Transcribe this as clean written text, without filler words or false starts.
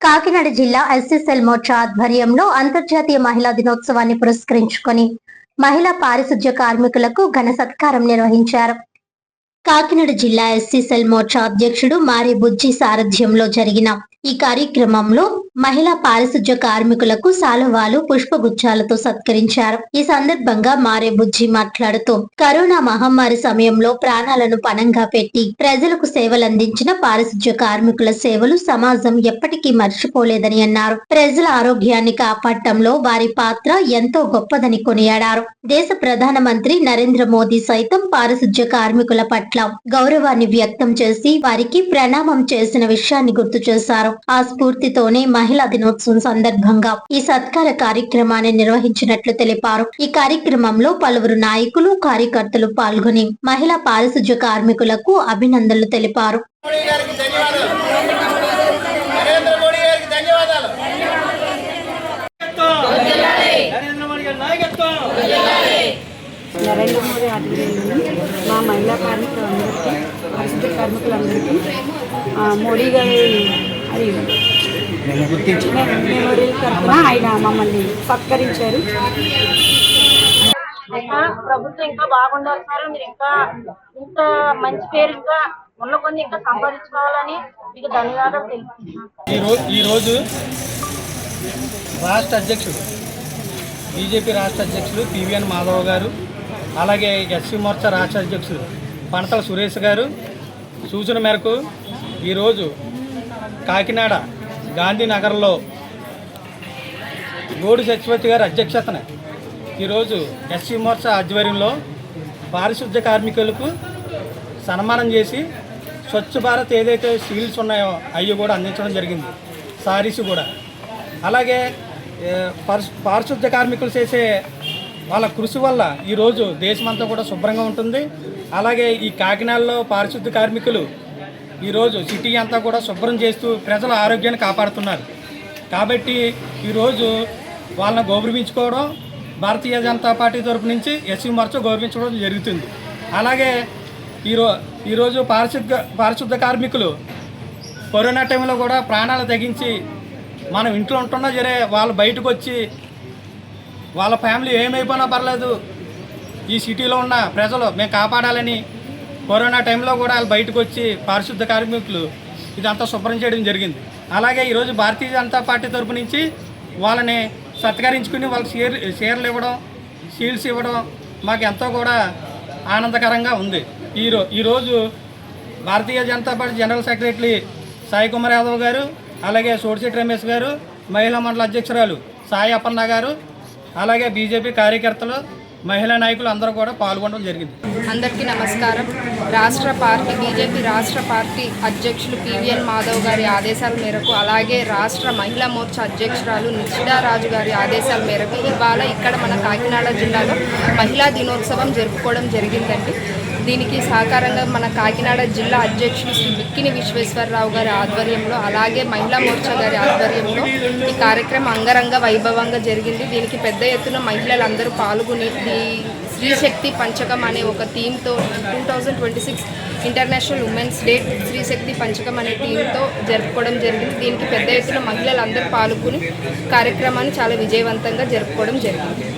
కాకినాడ జిల్లా ఎస్సీసెల్ మోర్చా ఆధ్వర్యంలో అంతర్జాతీయ మహిళా దినోత్సవాన్ని పురస్కరించుకొని మహిళా పారిశుధ్య కార్మికులకు ఘన సత్కారం నిర్వహించారు. కాకినాడ జిల్లా ఎస్సీసెల్ మోర్చా అధ్యక్షుడు మారి బుజ్జి సారథ్యంలో జరిగిన ఈ కార్యక్రమంలో మహిళా పారిశుధ్య కార్మికులకు శాలువాలు, పుష్పగుచ్చాలతో సత్కరించారు. ఈ సందర్భంగా మారే బుజ్జి మాట్లాడుతూ కరోనా మహమ్మారి సమయంలో ప్రాణాలను పణంగా పెట్టి ప్రజలకు సేవలందించిన పారిశుధ్య కార్మికుల సేవలు సమాజం ఎప్పటికీ మర్చిపోలేదని అన్నారు. ప్రజల ఆరోగ్యాన్ని కాపాడటంలో వారి పాత్ర ఎంతో గొప్పదని కొనియాడారు. దేశ ప్రధానమంత్రి నరేంద్ర మోదీ సైతం పారిశుధ్య కార్మికుల పట్ల గౌరవాన్ని వ్యక్తం చేసి వారికి ప్రణామం చేసిన విషయాన్ని గుర్తు చేశారు. ఆ స్ఫూర్తితోనే మహిళా దినోత్సవం సందర్భంగా ఈ సత్కార కార్యక్రమాన్ని నిర్వహించినట్లు తెలిపారు. ఈ కార్యక్రమంలో పలువురు నాయకులు, కార్యకర్తలు పాల్గొని మహిళా పారిశుధ్య కార్మికులకు అభినందనలు తెలిపారు. నరేంద్ర మోదీ ఆధ్వర్యంలో మా మహిళా కార్మికులందరికీ, పారిశుద్ధ కార్మికులందరికీ మోడీ గారి అది మెమోరియల్ తరఫున ఆయన మమ్మల్ని సత్కరించారు. ప్రభుత్వం ఇంకా బాగుండాలి సార్, మీరు ఇంకా ఇంత మంచి పేరు ఇంకా ఉన్న కొన్ని ఇంకా సంపాదించుకోవాలని మీకు ధన్యవాదాలు తెలుపుతున్నాను. ఈరోజు రాష్ట్ర అధ్యక్షుడు బీజేపీ రాష్ట్ర అధ్యక్షుడు పివిఎన్ మాధవ్ గారు, అలాగే ఎస్సీ మోర్చా రాష్ట్ర అధ్యక్షుడు పనతల సురేష్ గారు సూచన మేరకు ఈరోజు కాకినాడ గాంధీనగర్లో గోడి సత్యవతి గారి అధ్యక్షతన ఈరోజు ఎస్సీ మోర్చా ఆధ్వర్యంలో పారిశుద్ధ్య కార్మికులకు సన్మానం చేసి స్వచ్ఛ భారత్ ఏదైతే సివిల్స్ ఉన్నాయో అవి కూడా అందించడం జరిగింది, సారీస్ కూడా. అలాగే పారిశుద్ధ్య కార్మికులు చేసే వాళ్ళ కృషి వల్ల ఈరోజు దేశమంతా కూడా శుభ్రంగా ఉంటుంది. అలాగే ఈ కాకినాడలో పారిశుద్ధ్య కార్మికులు ఈరోజు సిటీ అంతా కూడా శుభ్రం చేస్తూ ప్రజల ఆరోగ్యాన్ని కాపాడుతున్నారు. కాబట్టి ఈరోజు వాళ్ళని గౌరవించుకోవడం భారతీయ జనతా పార్టీ తరపు నుంచి ఎస్సీ మోర్చా గౌరవించడం జరుగుతుంది. అలాగే ఈరోజు పారిశుద్ధ కార్మికులు కరోనా టైంలో కూడా ప్రాణాలు తెగించి మనం ఇంట్లో ఉంటున్నా సరే వాళ్ళు బయటకు వచ్చి వాళ్ళ ఫ్యామిలీ ఏమైపోయినా పర్లేదు, ఈ సిటీలో ఉన్న ప్రజలు మేము కాపాడాలని కరోనా టైంలో కూడా వాళ్ళు బయటకు వచ్చి పారిశుద్ధ కార్మికులు ఇదంతా శుభ్రం చేయడం జరిగింది. అలాగే ఈరోజు భారతీయ జనతా పార్టీ తరపు నుంచి వాళ్ళని సత్కరించుకుని వాళ్ళకి షేర్లు ఇవ్వడం, షీల్డ్స్ ఇవ్వడం మాకు ఎంతో కూడా ఆనందకరంగా ఉంది. ఈరోజు Bharatiya Janata Party general secretary Sai Kumar Yadav గారు, అలాగే సోడిశెట్టి రమేష్ గారు, మహిళా మండల అధ్యక్షురాలు సాయి అప్పన్న గారు, అలాగే బీజేపీ కార్యకర్తలు, మహిళా నాయకులు అందరూ కూడా పాల్గొనడం జరిగింది. అందరికీ నమస్కారం. బీజేపీ రాష్ట్ర పార్టీ అధ్యక్షులు పివిఎన్ మాధవ్ గారి ఆదేశాల మేరకు, అలాగే రాష్ట్ర మహిళా మోర్చా అధ్యక్షురాలు నిషిడారాజు గారి ఆదేశాల మేరకు ఇవాళ ఇక్కడ మన కాకినాడ జిల్లాలో మహిళా దినోత్సవం జరుపుకోవడం జరిగిందండి. దీనికి సహకారంగా మన కాకినాడ జిల్లా అధ్యక్షులు శ్రీ బిక్కిని విశ్వేశ్వరరావు గారి ఆధ్వర్యంలో, అలాగే మహిళా మోర్చా గారి ఆధ్వర్యంలో ఈ కార్యక్రమం అంగరంగ వైభవంగా జరిగింది. దీనికి పెద్ద ఎత్తున మహిళలందరూ పాల్గొని స్త్రీశక్తి పంచకం అనే ఒక థీమ్తో 2026 ఇంటర్నేషనల్ ఉమెన్స్ డే స్త్రీశక్తి పంచకం అనే థీమ్తో జరుపుకోవడం జరిగింది. దీనికి పెద్ద ఎత్తున మహిళలందరూ పాల్గొని కార్యక్రమాన్ని చాలా విజయవంతంగా జరుపుకోవడం జరిగింది.